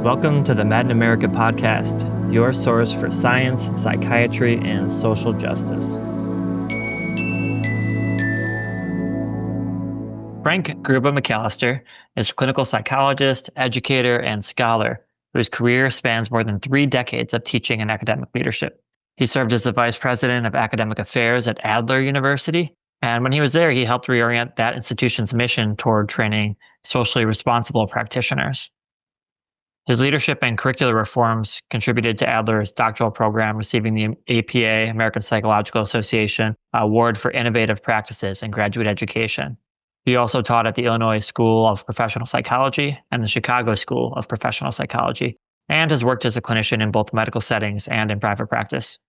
Welcome to the Mad in America podcast, your source for science, psychiatry, and social justice. Frank Gruba-McCallister is a clinical psychologist, educator, and scholar whose career spans more than 3 decades of teaching and academic leadership. He served as the vice president of academic affairs at Adler University, and when he was there, he helped reorient that institution's mission toward training socially responsible practitioners. His leadership and curricular reforms contributed to Adler's doctoral program receiving the APA, American Psychological Association, Award for Innovative Practices in Graduate Education. He also taught at the Illinois School of Professional Psychology and the Chicago School of Professional Psychology, and has worked as a clinician in both medical settings and in private practice.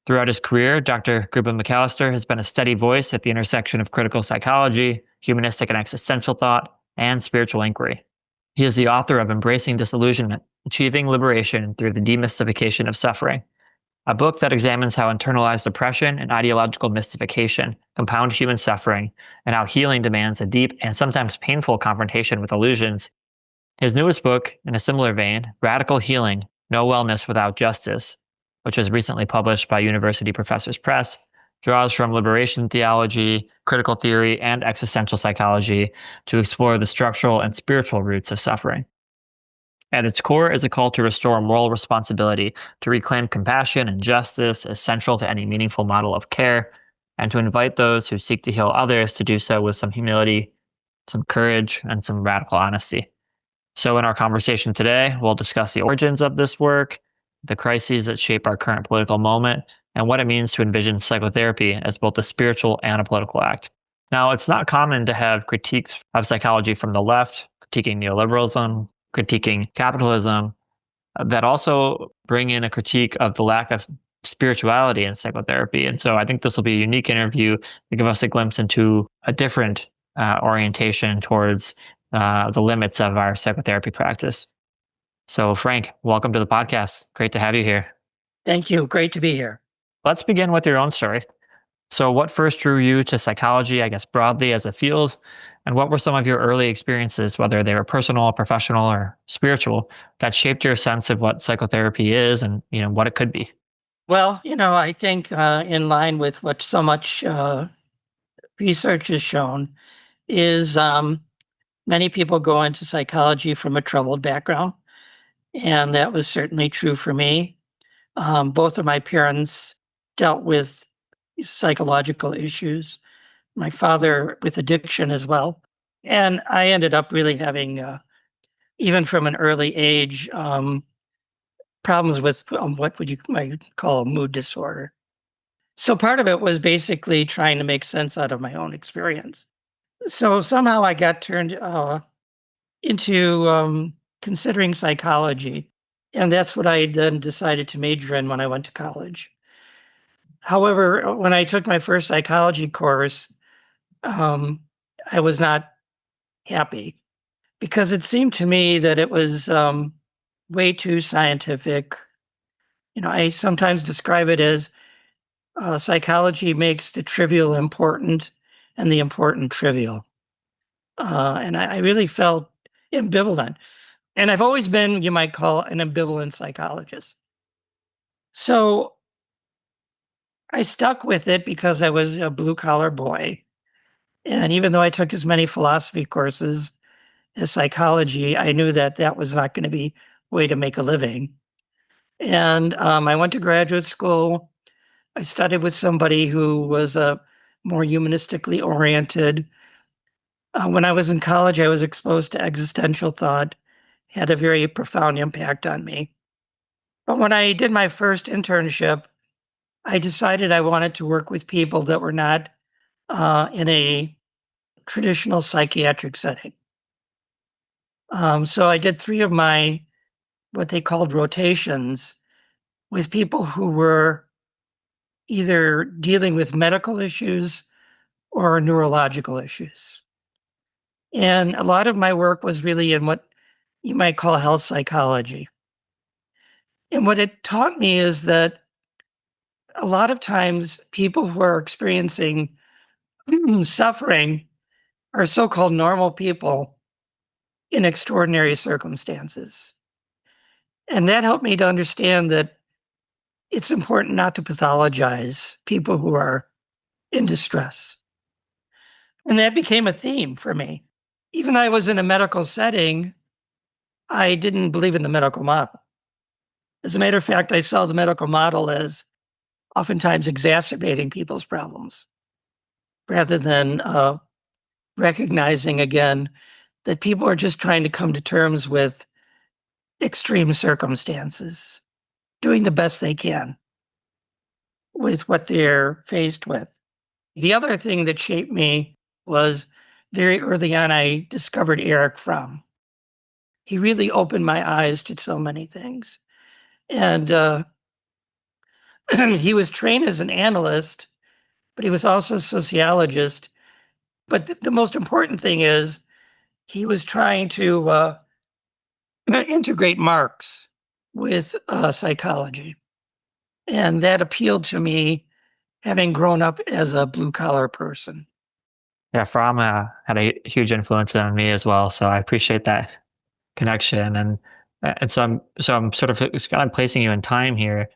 Throughout his career, Dr. Gruba-McCallister has been a steady voice at the intersection of critical psychology, humanistic and existential thought, and spiritual inquiry. He is the author of Embracing Disillusionment, Achieving Liberation Through the Demystification of Suffering, a book that examines how internalized oppression and ideological mystification compound human suffering and how healing demands a deep and sometimes painful confrontation with illusions. His newest book, in a similar vein, Radical Healing, No Wellness Without Justice, which was recently published by University Professors Press, draws from liberation theology, critical theory, and existential psychology to explore the structural and spiritual roots of suffering. At its core is a call to restore moral responsibility, to reclaim compassion and justice as central to any meaningful model of care, and to invite those who seek to heal others to do so with some humility, some courage, and some radical honesty. So in our conversation today, we'll discuss the origins of this work, the crises that shape our current political moment, and what it means to envision psychotherapy as both a spiritual and a political act. Now, it's not common to have critiques of psychology from the left, critiquing neoliberalism, critiquing capitalism, that also bring in a critique of the lack of spirituality in psychotherapy. And so I think this will be a unique interview to give us a glimpse into a different orientation towards the limits of our psychotherapy practice. So Frank, welcome to the podcast. Great to have you here. Thank you. Great to be here. Let's begin with your own story. So what first drew you to psychology, I guess, broadly as a field? And what were some of your early experiences, whether they were personal, professional, or spiritual, that shaped your sense of what psychotherapy is and what it could be? Well, I think in line with what so much research has shown is many people go into psychology from a troubled background. And that was certainly true for me. Both of my parents dealt with psychological issues. My father with addiction as well. And I ended up really having, even from an early age, problems with what you might call a mood disorder. So part of it was basically trying to make sense out of my own experience. So somehow I got turned into considering psychology. And that's what I then decided to major in when I went to college. However, when I took my first psychology course, I was not happy because it seemed to me that it was way too scientific. I sometimes describe it as psychology makes the trivial important and the important trivial. And I really felt ambivalent. And I've always been, you might call, an ambivalent psychologist. So I stuck with it because I was a blue-collar boy. And even though I took as many philosophy courses as psychology, I knew that that was not going to be a way to make a living. And I went to graduate school. I studied with somebody who was more humanistically oriented. When I was in college, I was exposed to existential thought, had a very profound impact on me. But when I did my first internship, I decided I wanted to work with people that were not in a traditional psychiatric setting. So I did 3 of my, what they called rotations, with people who were either dealing with medical issues or neurological issues. And a lot of my work was really in what you might call health psychology. And what it taught me is that a lot of times people who are experiencing suffering are so-called normal people in extraordinary circumstances. And that helped me to understand that it's important not to pathologize people who are in distress. And that became a theme for me. Even though I was in a medical setting, I didn't believe in the medical model. As a matter of fact, I saw the medical model as oftentimes exacerbating people's problems rather than recognizing again that people are just trying to come to terms with extreme circumstances, doing the best they can with what they're faced with. The other thing that shaped me was very early on, I discovered Eric Fromm. He really opened my eyes to so many things. And he was trained as an analyst, but he was also a sociologist. But the most important thing is he was trying to integrate Marx with psychology. And that appealed to me, having grown up as a blue collar person. Yeah, Fromm had a huge influence on me as well. So I appreciate that connection. And so I'm sort of it's kind of placing you in time here.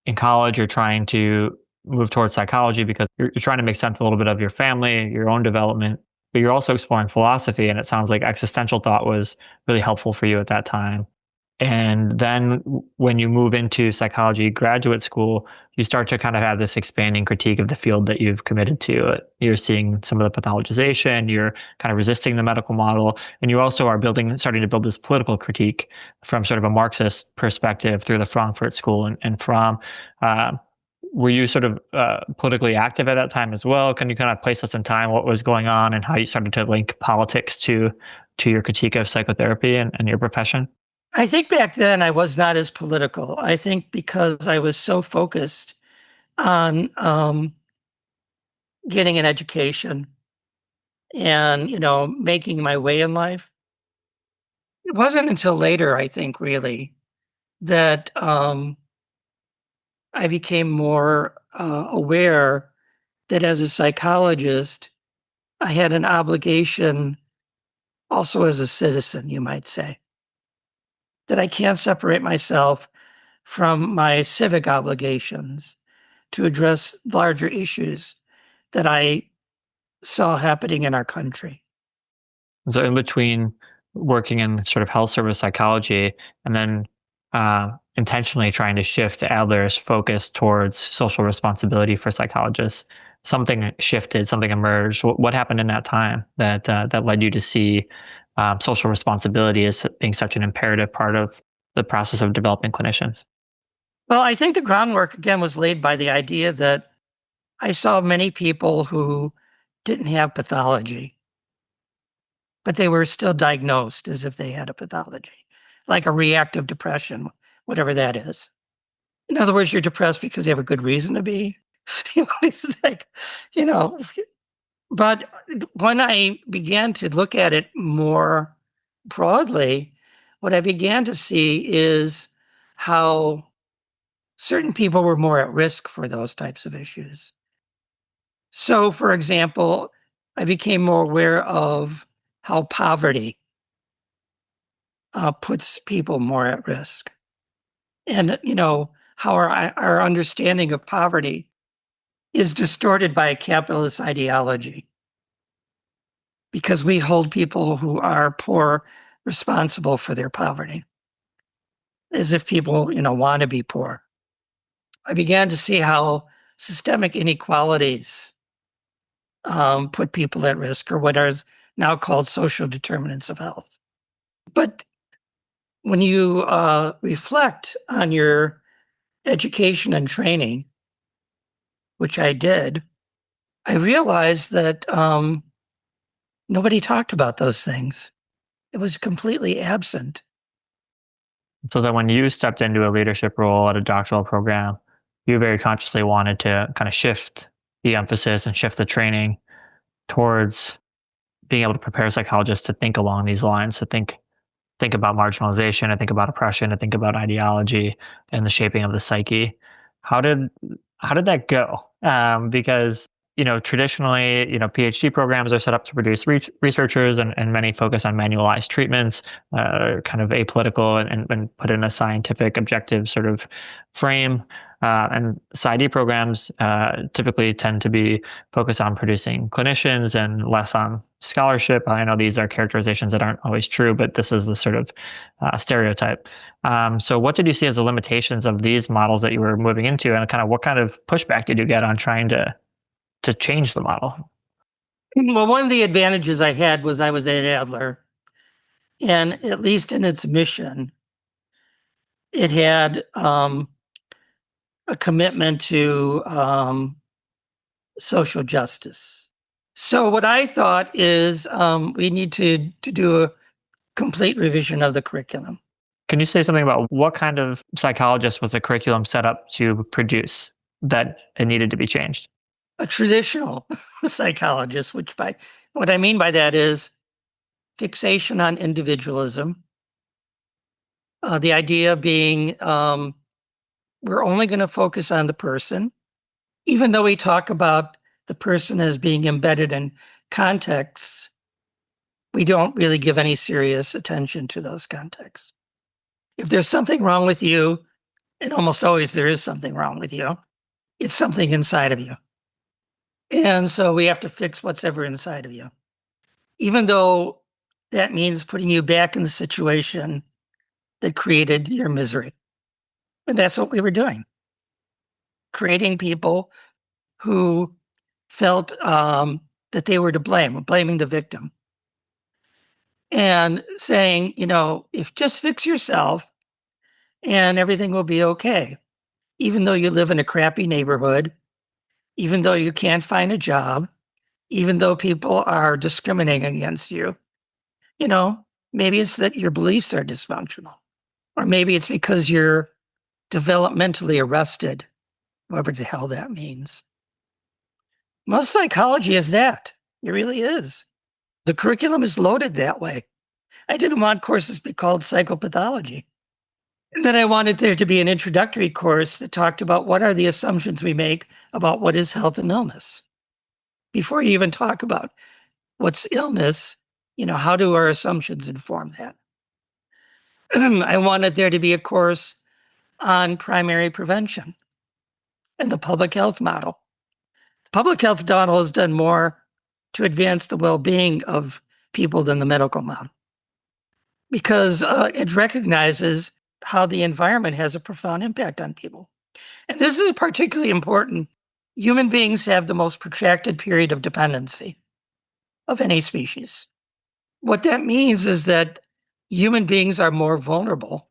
In college, you're trying to move towards psychology because you're trying to make sense a little bit of your family, your own development, but you're also exploring philosophy. And it sounds like existential thought was really helpful for you at that time. And then when you move into psychology graduate school, you start to kind of have this expanding critique of the field that you've committed to. You're seeing some of the pathologization, you're kind of resisting the medical model, and you also are starting to build this political critique from sort of a Marxist perspective through the Frankfurt School and from. Were you sort of politically active at that time as well? Can you kind of place us in time what was going on and how you started to link politics to your critique of psychotherapy and your profession? I think back then I was not as political. I think because I was so focused on getting an education and, making my way in life. It wasn't until later, I think, really, that I became more aware that as a psychologist, I had an obligation also as a citizen, you might say, that I can't separate myself from my civic obligations to address larger issues that I saw happening in our country. So in between working in sort of health service psychology and then intentionally trying to shift Adler's focus towards social responsibility for psychologists, something shifted, something emerged. What happened in that time that led you to see social responsibility as being such an imperative part of the process of developing clinicians? Well, I think the groundwork again was laid by the idea that I saw many people who didn't have pathology, but they were still diagnosed as if they had a pathology, like a reactive depression, whatever that is. In other words, you're depressed because you have a good reason to be. It's like, you know, but when I began to look at it more broadly, what I began to see is how certain people were more at risk for those types of issues. So, for example, I became more aware of how poverty puts people more at risk. And, how our understanding of poverty is distorted by a capitalist ideology because we hold people who are poor responsible for their poverty as if people, want to be poor. I began to see how systemic inequalities put people at risk, or what is now called social determinants of health. But when you reflect on your education and training, which I did, I realized that nobody talked about those things. It was completely absent. So that when you stepped into a leadership role at a doctoral program, you very consciously wanted to kind of shift the emphasis and shift the training towards being able to prepare psychologists to think along these lines, to think about marginalization, and think about oppression, and think about ideology and the shaping of the psyche. How did how did that go? Because traditionally, PhD programs are set up to produce researchers, and many focus on manualized treatments, kind of apolitical and put in a scientific, objective sort of frame. And PsyD programs typically tend to be focused on producing clinicians and less on scholarship. I know these are characterizations that aren't always true, but this is the sort of stereotype. So what did you see as the limitations of these models that you were moving into, and kind of what kind of pushback did you get on trying to change the model? Well, one of the advantages I had was I was at Adler, and at least in its mission, it had a commitment to social justice. So what I thought is we need to do a complete revision of the curriculum. Can you say something about what kind of psychologist was the curriculum set up to produce that it needed to be changed? A traditional psychologist, what I mean by that is fixation on individualism. The idea being we're only going to focus on the person, even though we talk about the person as being embedded in contexts, we don't really give any serious attention to those contexts. If there's something wrong with you, and almost always there is something wrong with you, it's something inside of you. And so we have to fix what's ever inside of you, even though that means putting you back in the situation that created your misery. And that's what we were doing, creating people who felt that they were to blame, blaming the victim. And saying, if just fix yourself and everything will be okay. Even though you live in a crappy neighborhood, even though you can't find a job, even though people are discriminating against you, maybe it's that your beliefs are dysfunctional, or maybe it's because you're developmentally arrested, whatever the hell that means. Most psychology is that. It really is. The curriculum is loaded that way. I didn't want courses to be called psychopathology. And then I wanted there to be an introductory course that talked about what are the assumptions we make about what is health and illness. Before you even talk about what's illness, how do our assumptions inform that? I wanted there to be a course on primary prevention and the public health model. The public health model has done more to advance the well-being of people than the medical model, because it recognizes how the environment has a profound impact on people. And this is particularly important. Human beings have the most protracted period of dependency of any species. What that means is that human beings are more vulnerable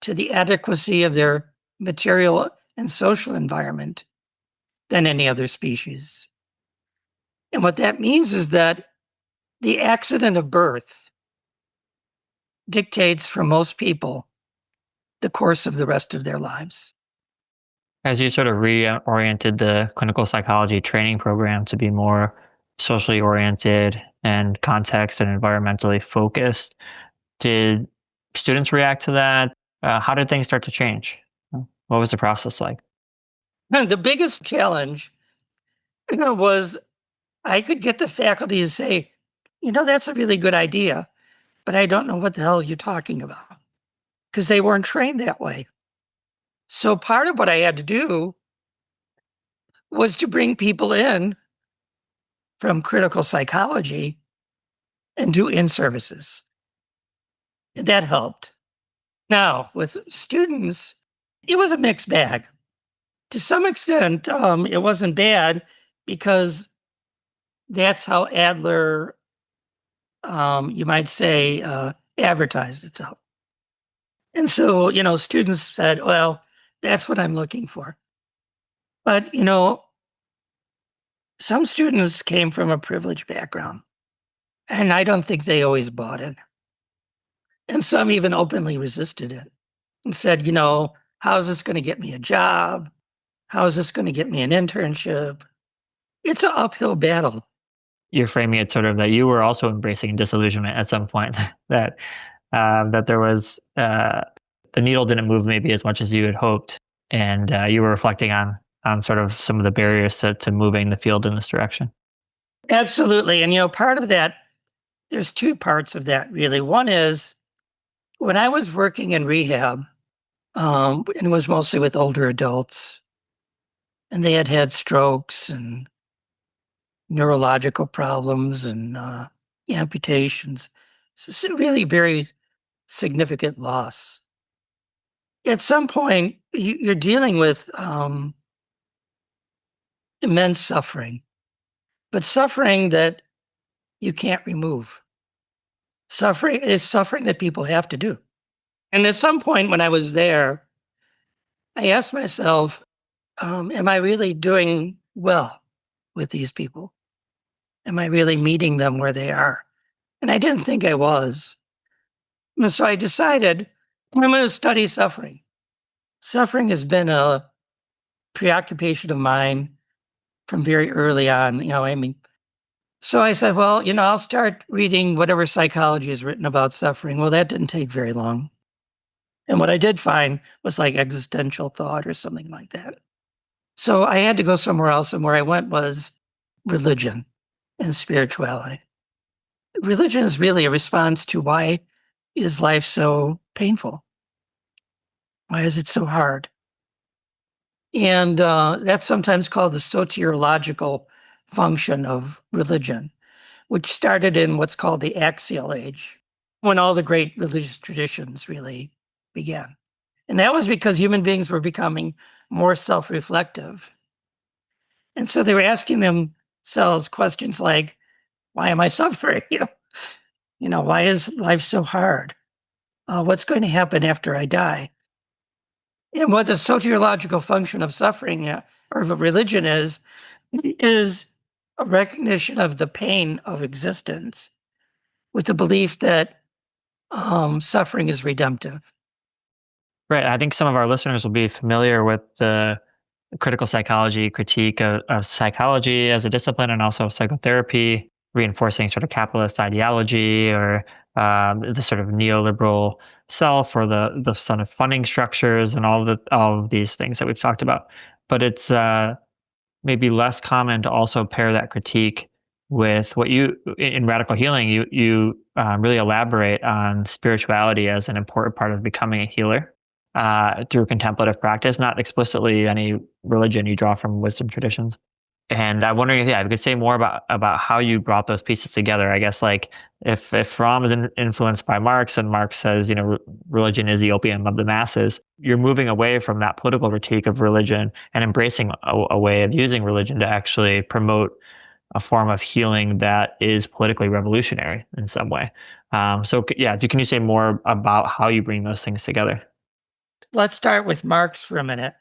to the adequacy of their material and social environment than any other species. And what that means is that the accident of birth dictates for most people the course of the rest of their lives. As you sort of reoriented the clinical psychology training program to be more socially oriented and context and environmentally focused, did students react to that? How did things start to change? What was the process like? The biggest challenge was I could get the faculty to say, that's a really good idea, but I don't know what the hell you're talking about, because they weren't trained that way. So part of what I had to do was to bring people in from critical psychology and do in-services. That helped. Now, with students, it was a mixed bag. To some extent, it wasn't bad because that's how Adler, you might say, advertised itself. And so, students said, well, that's what I'm looking for. But, some students came from a privileged background, and I don't think they always bought it. And some even openly resisted it and said, how is this going to get me a job? How is this going to get me an internship? It's an uphill battle. You're framing it sort of that you were also embracing disillusionment at some point, that there was the needle didn't move maybe as much as you had hoped, and you were reflecting on on sort of some of the barriers to moving the field in this direction. Absolutely. And part of that, there's two parts of that really. One is when I was working in rehab, and it was mostly with older adults, and they had had strokes and neurological problems and amputations. It's really very significant loss. At some point, you're dealing with immense suffering, but suffering that you can't remove. Suffering is suffering that people have to do. And at some point when I was there, I asked myself, am I really doing well with these people? Am I really meeting them where they are? And I didn't think I was. And so I decided I'm going to study suffering. Suffering has been a preoccupation of mine from very early on. So I said, well, I'll start reading whatever psychology is written about suffering. Well, that didn't take very long. And what I did find was like existential thought or something like that. So I had to go somewhere else. And where I went was religion and spirituality. Religion is really a response to why is life so painful? Why is it so hard? And that's sometimes called the soteriological function of religion, which started in what's called the Axial Age, when all the great religious traditions really began. And that was because human beings were becoming more self-reflective. And so they were asking themselves questions like, why am I suffering? Why is life so hard? What's going to happen after I die? And what the soteriological function of suffering or of a religion is a recognition of the pain of existence with the belief that suffering is redemptive. Right. I think some of our listeners will be familiar with the critical psychology critique of psychology as a discipline and also psychotherapy, reinforcing sort of capitalist ideology or the sort of neoliberal self or the sort of funding structures and all of these things that we've talked about. But it's maybe less common to also pair that critique with what you in radical healing you really elaborate on spirituality as an important part of becoming a healer through contemplative practice, not explicitly any religion. You draw from wisdom traditions. And I'm wondering if, yeah, we could say more about how you brought those pieces together. I guess like if Fromm is influenced by Marx and Marx says, religion is the opium of the masses, you're moving away from that political critique of religion and embracing a way of using religion to actually promote a form of healing that is politically revolutionary in some way. So yeah, can you say more about how you bring those things together? Let's start with Marx for a minute.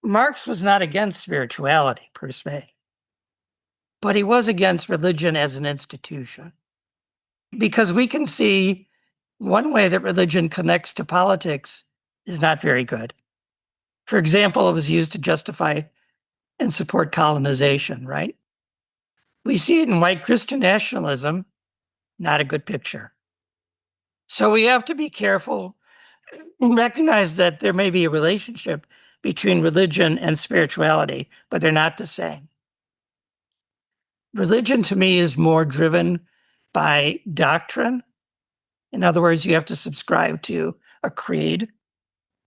Marx was not against spirituality per se, but he was against religion as an institution. Because we can see one way that religion connects to politics is not very good. For example, it was used to justify and support colonization, right? We see it in white Christian nationalism, not a good picture. So we have to be careful and recognize that there may be a relationship between religion and spirituality, but they're not the same. Religion to me is more driven by doctrine. In other words, you have to subscribe to a creed.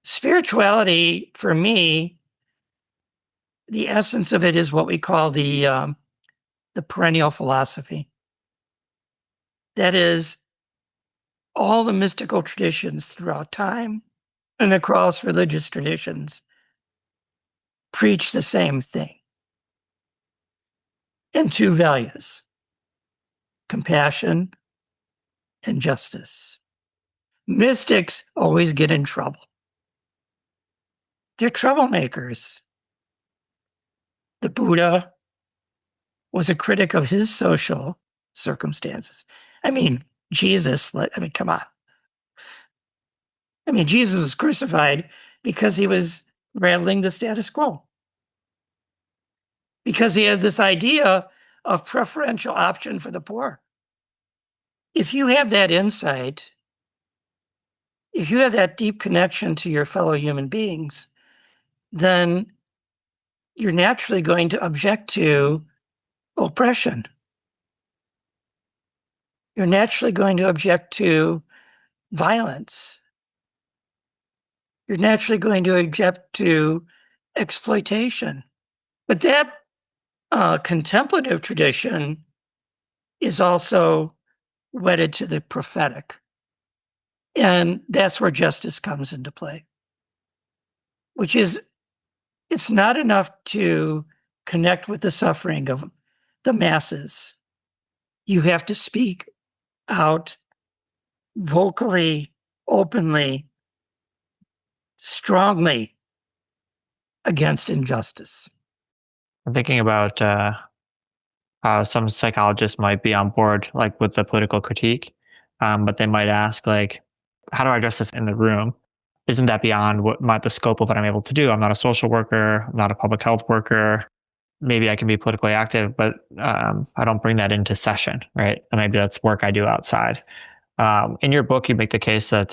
Spirituality, for me, the essence of it is what we call the perennial philosophy. That is, all the mystical traditions throughout time and across religious traditions preach the same thing. And two values: compassion and justice. Mystics always get in trouble. They're troublemakers. The Buddha was a critic of his social circumstances. Jesus, come on. Jesus was crucified because he was rattling the status quo. Because he had this idea of preferential option for the poor. If you have that insight, if you have that deep connection to your fellow human beings, then you're naturally going to object to oppression. You're naturally going to object to violence. You're naturally going to object to exploitation. But that contemplative tradition is also wedded to the prophetic. And that's where justice comes into play, which is, it's not enough to connect with the suffering of the masses. You have to speak out vocally, openly, strongly against injustice. I'm thinking about how some psychologists might be on board, like with the political critique, but they might ask, like, how do I address this in the room? Isn't that beyond the scope of what I'm able to do? I'm not a social worker. I'm not a public health worker. Maybe I can be politically active, but I don't bring that into session, right? And maybe that's work I do outside. In your book, you make the case that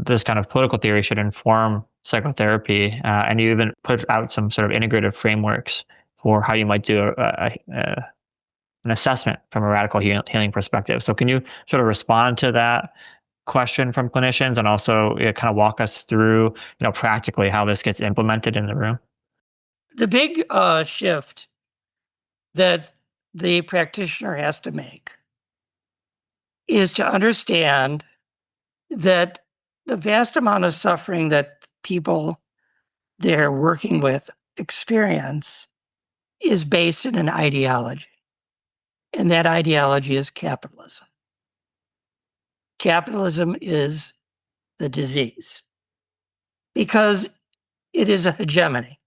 this kind of political theory should inform psychotherapy, and you even put out some sort of integrative frameworks for how you might do an assessment from a radical healing perspective. So, can you sort of respond to that question from clinicians, and also kind of walk us through, practically how this gets implemented in the room? The big shift that the practitioner has to make is to understand that the vast amount of suffering that people they're working with experience is based in an ideology. And that ideology is capitalism. Capitalism is the disease because it is a hegemony.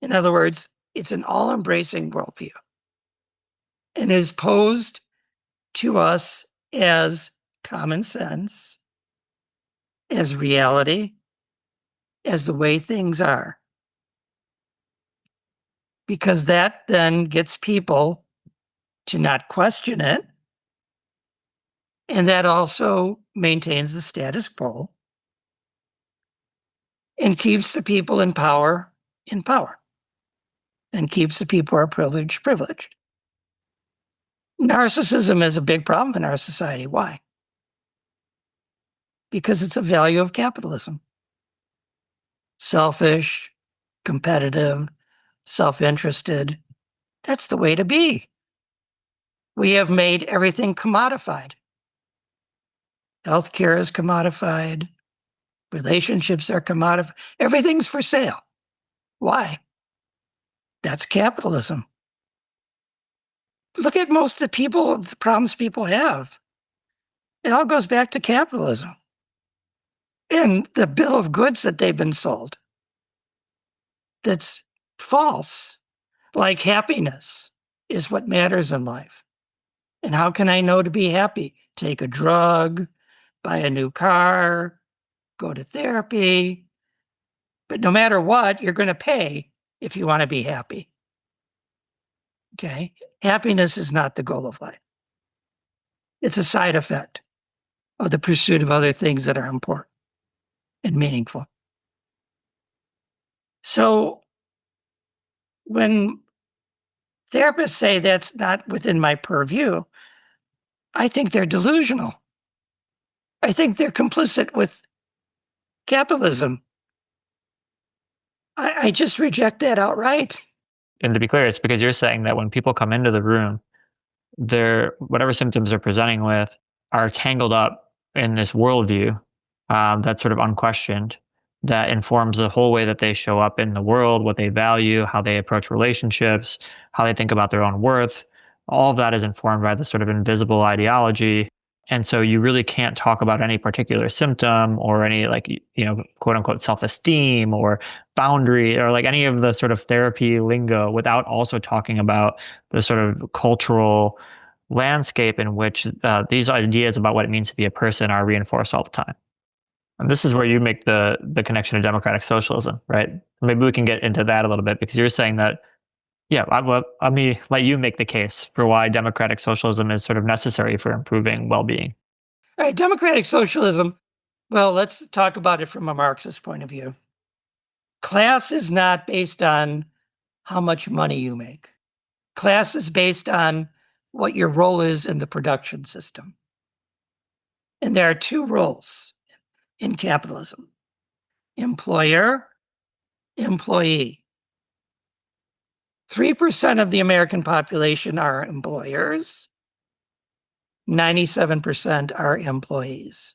In other words, it's an all-embracing worldview and is posed to us as common sense, as reality, as the way things are. Because that then gets people to not question it. And that also maintains the status quo and keeps the people in power, and keeps the people who are privileged. Narcissism is a big problem in our society. Why? Because it's a value of capitalism. Selfish, competitive, self-interested. That's the way to be. We have made everything commodified. Healthcare is commodified. Relationships are commodified. Everything's for sale. Why? That's capitalism. Look at most of the problems people have. It all goes back to capitalism and the bill of goods that they've been sold. That's false. Like happiness is what matters in life. And how can I know to be happy? Take a drug, buy a new car, go to therapy. But no matter what, you're going to pay if you want to be happy. Okay? Happiness is not the goal of life. It's a side effect of the pursuit of other things that are important and meaningful. So when therapists say that's not within my purview, I think they're delusional. I think they're complicit with capitalism. I just reject that outright. And to be clear, it's because you're saying that when people come into the room, whatever symptoms they're presenting with are tangled up in this worldview that's sort of unquestioned, that informs the whole way that they show up in the world, what they value, how they approach relationships, how they think about their own worth. All of that is informed by this sort of invisible ideology. And so you really can't talk about any particular symptom or any, like, quote unquote self-esteem or boundary or like any of the sort of therapy lingo without also talking about the sort of cultural landscape in which these ideas about what it means to be a person are reinforced all the time. And this is where you make the connection to democratic socialism, right? Maybe we can get into that a little bit, because you're saying that, yeah, let me let you make the case for why democratic socialism is sort of necessary for improving well-being. All right, democratic socialism. Well, let's talk about it from a Marxist point of view. Class is not based on how much money you make. Class is based on what your role is in the production system. And there are two roles in capitalism: employer, employee. 3% of the American population are employers, 97% are employees.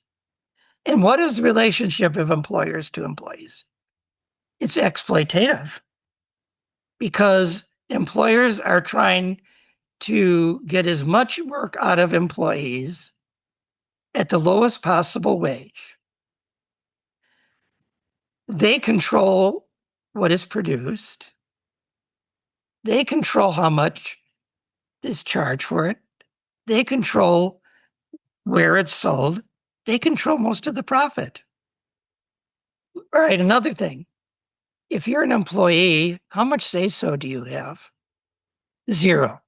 And what is the relationship of employers to employees? It's exploitative, because employers are trying to get as much work out of employees at the lowest possible wage. They control what is produced. They control how much is charged for it. They control where it's sold. They control most of the profit. All right, another thing. If you're an employee, how much say-so do you have? Zero.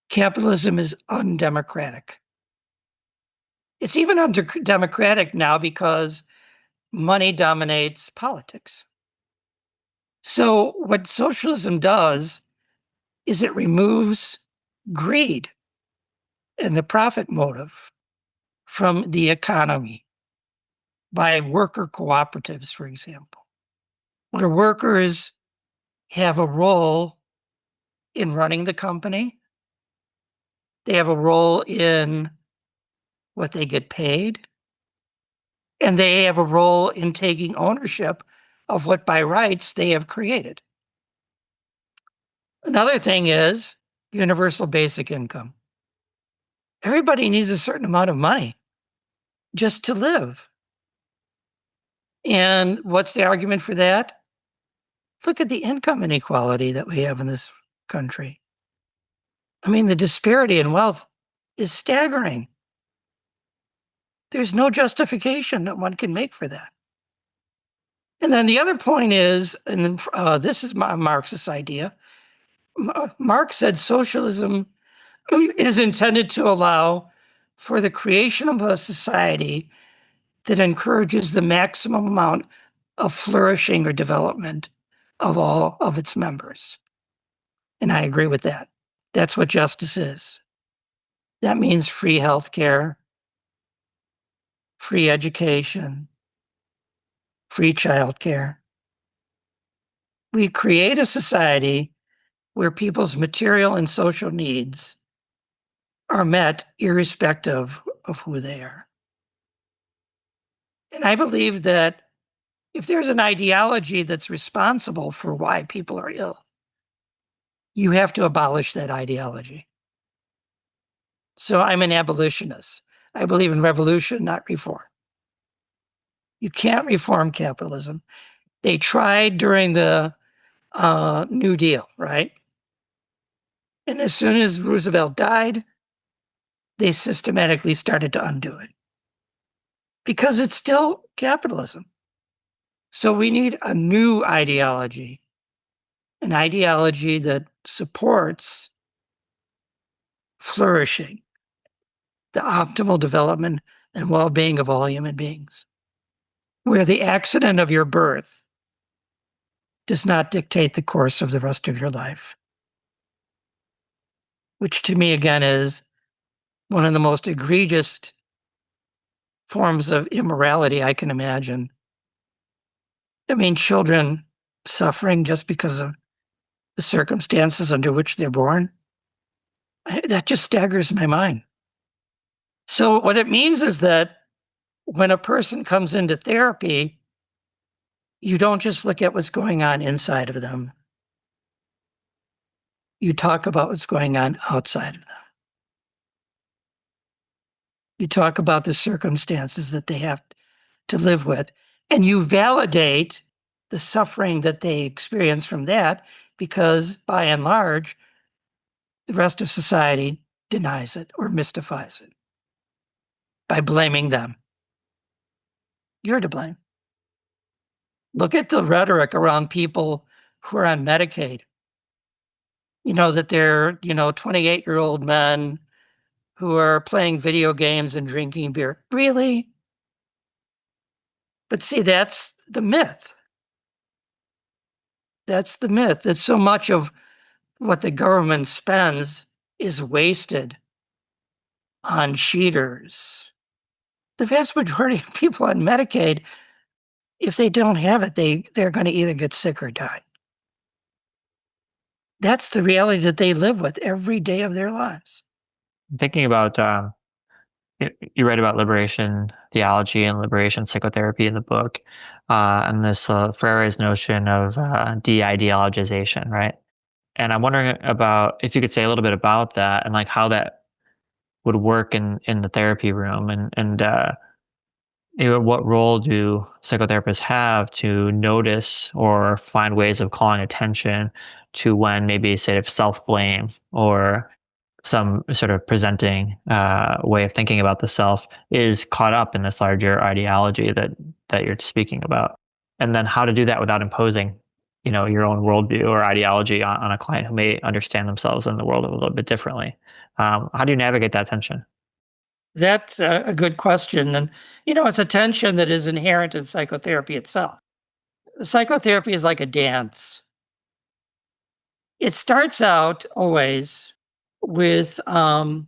Capitalism is undemocratic. It's even undemocratic now because money dominates politics. So what socialism does is it removes greed and the profit motive from the economy by worker cooperatives, for example, where workers have a role in running the company. They have a role in what they get paid, and they have a role in taking ownership of what by rights they have created. Another thing is universal basic income. Everybody needs a certain amount of money just to live. And what's the argument for that? Look at the income inequality that we have in this country. I mean, the disparity in wealth is staggering. There's no justification that one can make for that. And then the other point is, and this is a Marxist idea, Marx said socialism is intended to allow for the creation of a society that encourages the maximum amount of flourishing or development of all of its members. And I agree with that. That's what justice is. That means free healthcare, free education, free childcare. We create a society where people's material and social needs are met irrespective of who they are. And I believe that if there's an ideology that's responsible for why people are ill, you have to abolish that ideology. So I'm an abolitionist. I believe in revolution, not reform. You can't reform capitalism. They tried during the New Deal, right? And as soon as Roosevelt died, they systematically started to undo it because it's still capitalism. So we need a new ideology, an ideology that supports flourishing, the optimal development and well-being of all human beings, where the accident of your birth does not dictate the course of the rest of your life, which to me, again, is one of the most egregious forms of immorality I can imagine. I mean, children suffering just because of the circumstances under which they're born, that just staggers my mind. So what it means is that when a person comes into therapy, you don't just look at what's going on inside of them. You talk about what's going on outside of them. You talk about the circumstances that they have to live with, and you validate the suffering that they experience from that, because by and large, the rest of society denies it or mystifies it by blaming them. You're to blame. Look at the rhetoric around people who are on Medicaid. You know, that they're, 28-year-old men who are playing video games and drinking beer. Really? But see, that's the myth. That's the myth. That so much of what the government spends is wasted on cheaters. The vast majority of people on Medicaid, if they don't have it, they're going to either get sick or die. That's the reality that they live with every day of their lives. Thinking about you write about liberation theology and liberation psychotherapy in the book, and this Freire's notion of de-ideologization, right? And I'm wondering about if you could say a little bit about that and like how that would work in the therapy room, and what role do psychotherapists have to notice or find ways of calling attention to when maybe say of self blame or some sort of presenting way of thinking about the self is caught up in this larger ideology that you're speaking about, and then how to do that without imposing, your own worldview or ideology on a client who may understand themselves in the world a little bit differently. How do you navigate that tension? That's a good question. And, it's a tension that is inherent in psychotherapy itself. Psychotherapy is like a dance. It starts out always with a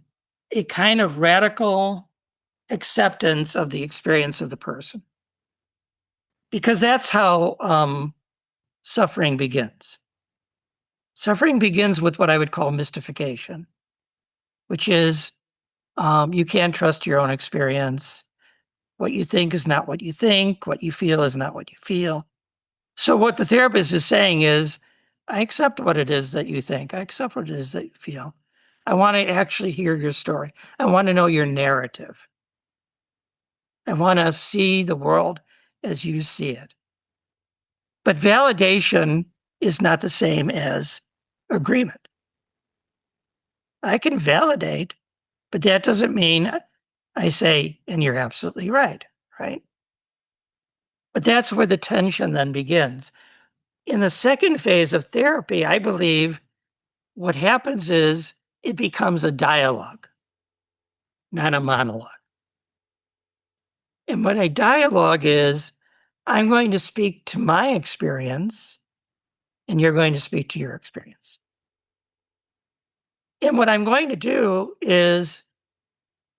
kind of radical acceptance of the experience of the person, because that's how suffering begins. Suffering begins with what I would call mystification, which is you can't trust your own experience. What you think is not what you think. What you feel is not what you feel. So what the therapist is saying is, I accept what it is that you think. I accept what it is that you feel. I want to actually hear your story. I want to know your narrative. I want to see the world as you see it. But validation is not the same as agreement. I can validate, but that doesn't mean I say, and you're absolutely right, right? But that's where the tension then begins. In the second phase of therapy, I believe what happens is it becomes a dialogue, not a monologue. And what a dialogue is, I'm going to speak to my experience, and you're going to speak to your experience. And what I'm going to do is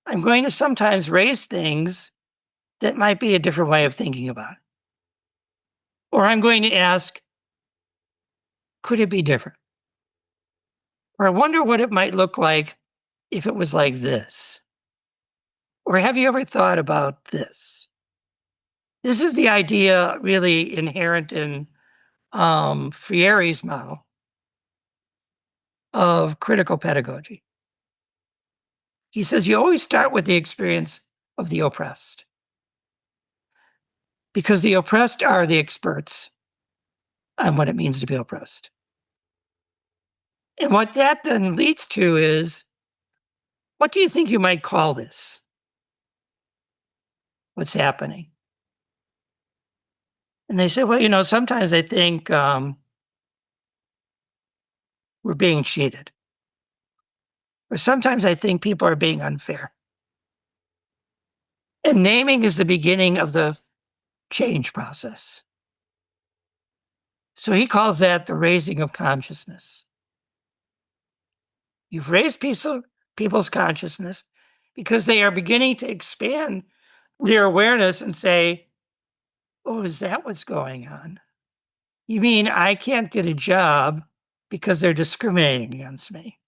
I'm going to sometimes raise things that might be a different way of thinking about it. Or I'm going to ask, could it be different? Or I wonder what it might look like if it was like this. Or have you ever thought about this? This is the idea really inherent in Freire's model of critical pedagogy. He says you always start with the experience of the oppressed, because the oppressed are the experts on what it means to be oppressed. And what that then leads to is, what do you think you might call this? What's happening? And they say, well, sometimes I think we're being cheated. Or sometimes I think people are being unfair. And naming is the beginning of the change process. So he calls that the raising of consciousness. You've raised people's consciousness because they are beginning to expand their awareness and say, oh, is that what's going on? You mean I can't get a job because they're discriminating against me?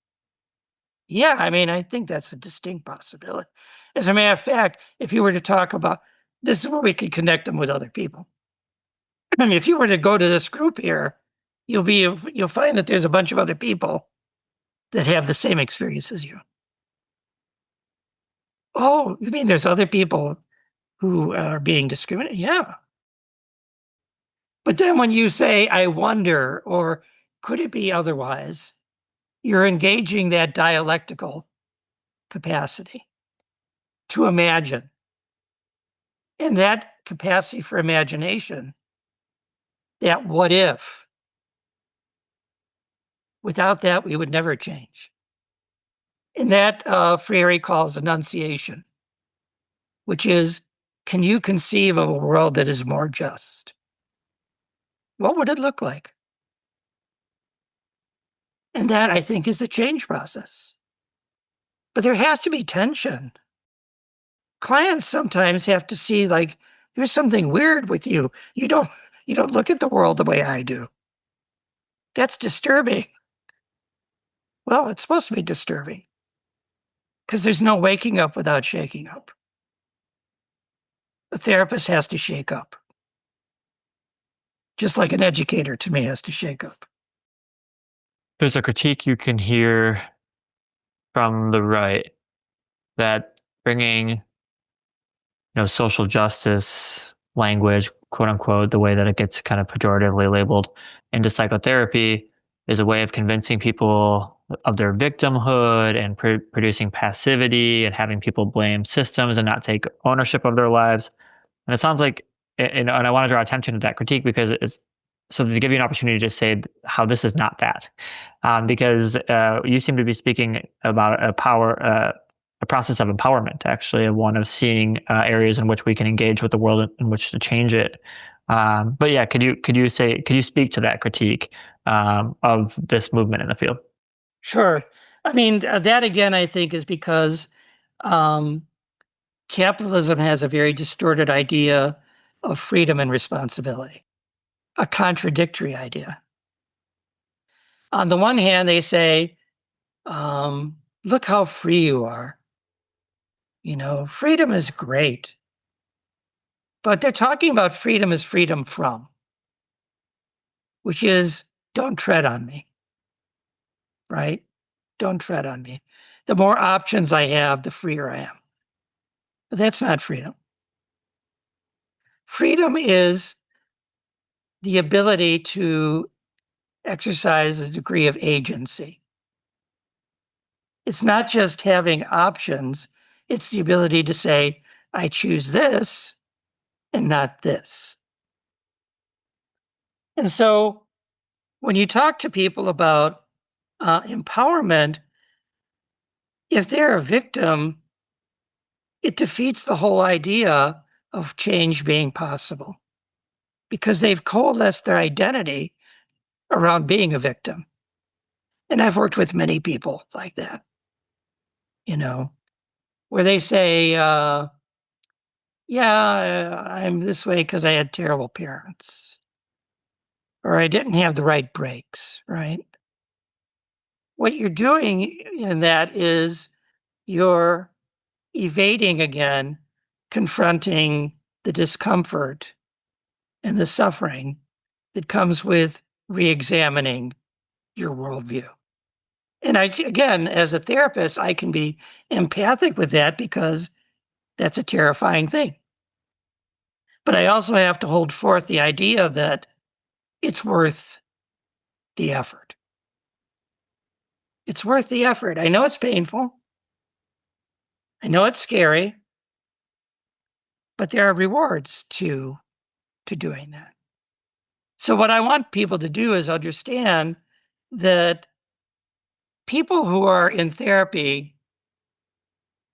Yeah, I think that's a distinct possibility. As a matter of fact, if you were to talk about this, is where we could connect them with other people. I mean, if you were to go to this group here, you'll find that there's a bunch of other people that have the same experience as you. Oh, you mean there's other people who are being discriminated? Yeah. But then when you say, I wonder, or could it be otherwise, you're engaging that dialectical capacity to imagine. And that capacity for imagination, that what if, without that, we would never change. And that Freire calls enunciation, which is, can you conceive of a world that is more just? What would it look like? And that, I think, is the change process. But there has to be tension. Clients sometimes have to see, like, there's something weird with you. You don't look at the world the way I do. That's disturbing. Well, it's supposed to be disturbing because there's no waking up without shaking up. A therapist has to shake up, just like an educator to me has to shake up. There's a critique you can hear from the right that bringing social justice language, quote unquote, the way that it gets kind of pejoratively labeled into psychotherapy is a way of convincing people of their victimhood and producing passivity and having people blame systems and not take ownership of their lives. And it sounds like, and I want to draw attention to that critique because it's so to give you an opportunity to say how this is not that, because you seem to be speaking about a process of empowerment, actually, of one of seeing areas in which we can engage with the world in which to change it. But yeah, could you speak to that critique of this movement in the field? Sure. I mean, that again, I think is because um, capitalism has a very distorted idea of freedom and responsibility, a contradictory idea. On the one hand, they say, look how free you are. Freedom is great. But they're talking about freedom as freedom from, which is don't tread on me, right? Don't tread on me. The more options I have, the freer I am. But that's not freedom. Freedom is the ability to exercise a degree of agency. It's not just having options, it's the ability to say, I choose this and not this. And so when you talk to people about empowerment, if they're a victim, it defeats the whole idea of change being possible because they've coalesced their identity around being a victim. And I've worked with many people like that, where they say, yeah, I'm this way because I had terrible parents or I didn't have the right brakes, right? What you're doing in that is you're evading again, confronting the discomfort and the suffering that comes with re-examining your worldview. And again, as a therapist, I can be empathic with that because that's a terrifying thing. But I also have to hold forth the idea that it's worth the effort. It's worth the effort. I know it's painful. I know it's scary, but there are rewards to doing that. So what I want people to do is understand that people who are in therapy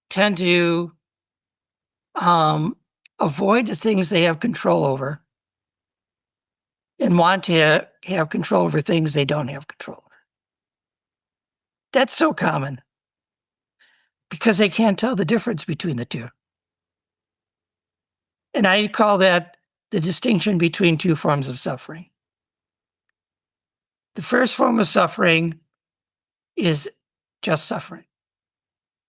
tend to avoid the things they have control over and want to have control over things they don't have control over. That's so common because they can't tell the difference between the two. And I call that the distinction between two forms of suffering. The first form of suffering is just suffering,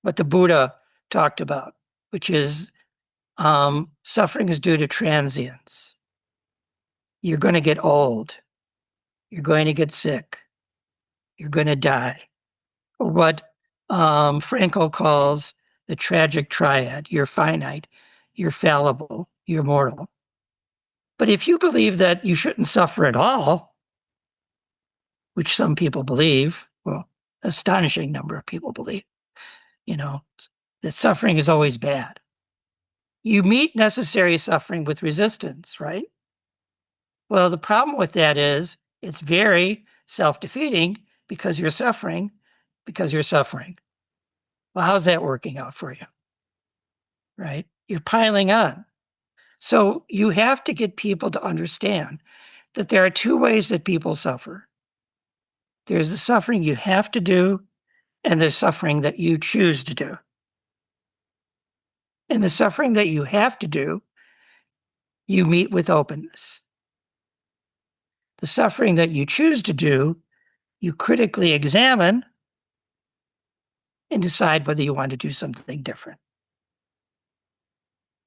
what the Buddha talked about, which is suffering is due to transience. You're going to get old. You're going to get sick. You're going to die. Or what Frankl calls the tragic triad. You're finite. You're fallible. You're mortal. But if you believe that you shouldn't suffer at all, which some people believe, well, astonishing number of people believe, that suffering is always bad. You meet necessary suffering with resistance, right? Well, the problem with that is it's very self-defeating because you're suffering. Well, how's that working out for you? Right? You're piling on. So you have to get people to understand that there are two ways that people suffer. There's the suffering you have to do, and there's suffering that you choose to do. And the suffering that you have to do, you meet with openness. The suffering that you choose to do, you critically examine and decide whether you want to do something different.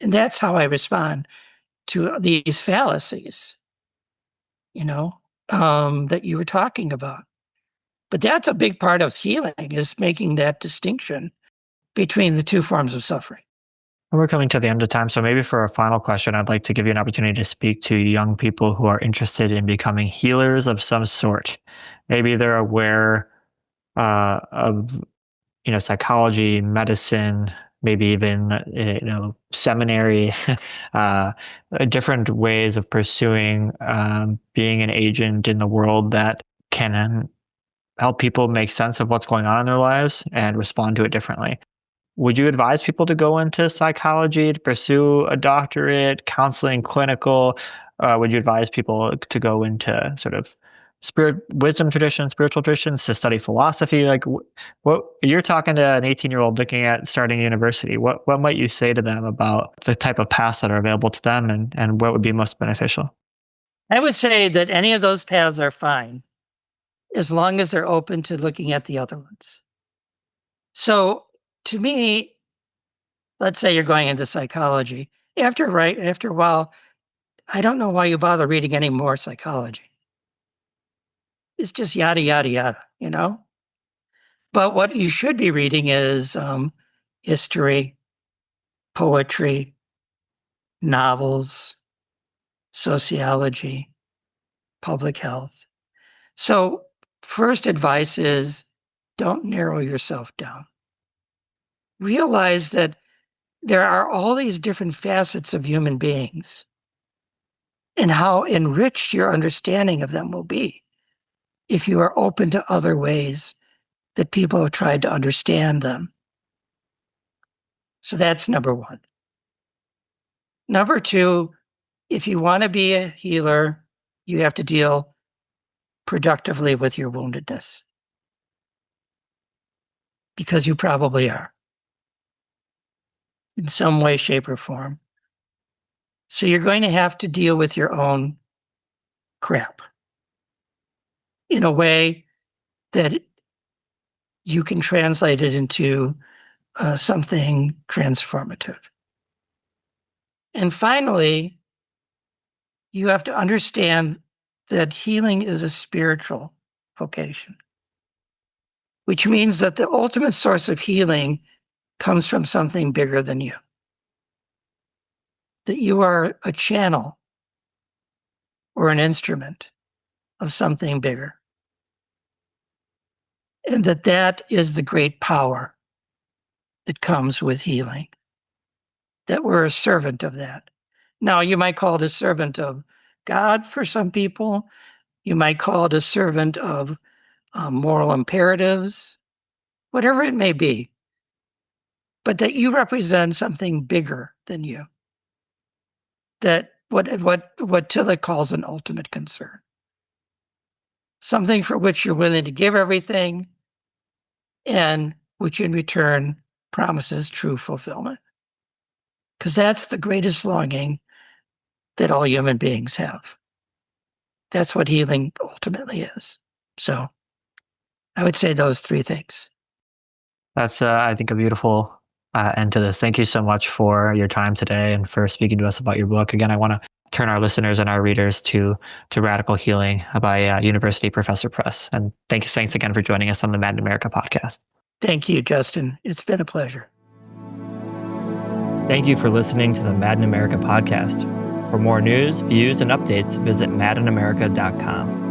And that's how I respond to these fallacies, that you were talking about. But that's a big part of healing, is making that distinction between the two forms of suffering. We're coming to the end of time, so maybe for a final question, I'd like to give you an opportunity to speak to young people who are interested in becoming healers of some sort. Maybe they're aware of psychology, medicine, maybe even seminary, different ways of pursuing being an agent in the world that can help people make sense of what's going on in their lives and respond to it differently. Would you advise people to go into psychology, to pursue a doctorate, counseling, clinical? Would you advise people to go into sort of wisdom traditions, spiritual traditions, to study philosophy? Like, what you're talking to an 18-year-old looking at starting university, what might you say to them about the type of paths that are available to them, and what would be most beneficial? I would say that any of those paths are fine, as long as they're open to looking at the other ones. So to me, let's say you're going into psychology. After a while, I don't know why you bother reading any more psychology. It's just yada, yada, yada, But what you should be reading is history, poetry, novels, sociology, public health. So first advice is, don't narrow yourself down. Realize that there are all these different facets of human beings and how enriched your understanding of them will be if you are open to other ways that people have tried to understand them. So that's number one. Number two, if you want to be a healer, you have to deal productively with your woundedness, because you probably are in some way, shape, or form. So you're going to have to deal with your own crap in a way that you can translate it into something transformative. And finally, you have to understand that healing is a spiritual vocation, which means that the ultimate source of healing comes from something bigger than you. That you are a channel or an instrument of something bigger. And that is the great power that comes with healing. That we're a servant of that. Now, you might call it a servant of God for some people. You might call it a servant of moral imperatives, whatever it may be. But that you represent something bigger than you. That what Tillich calls an ultimate concern. Something for which you're willing to give everything, and which in return promises true fulfillment. Because that's the greatest longing that all human beings have. That's what healing ultimately is. So I would say those three things. That's, I think, a beautiful end to this. Thank you so much for your time today and for speaking to us about your book. Again, I want to turn our listeners and our readers to Radical Healing by University Professor Press. And thanks again for joining us on the Mad in America podcast. Thank you, Justin. It's been a pleasure. Thank you for listening to the Mad in America podcast. For more news, views, and updates, visit madinamerica.com.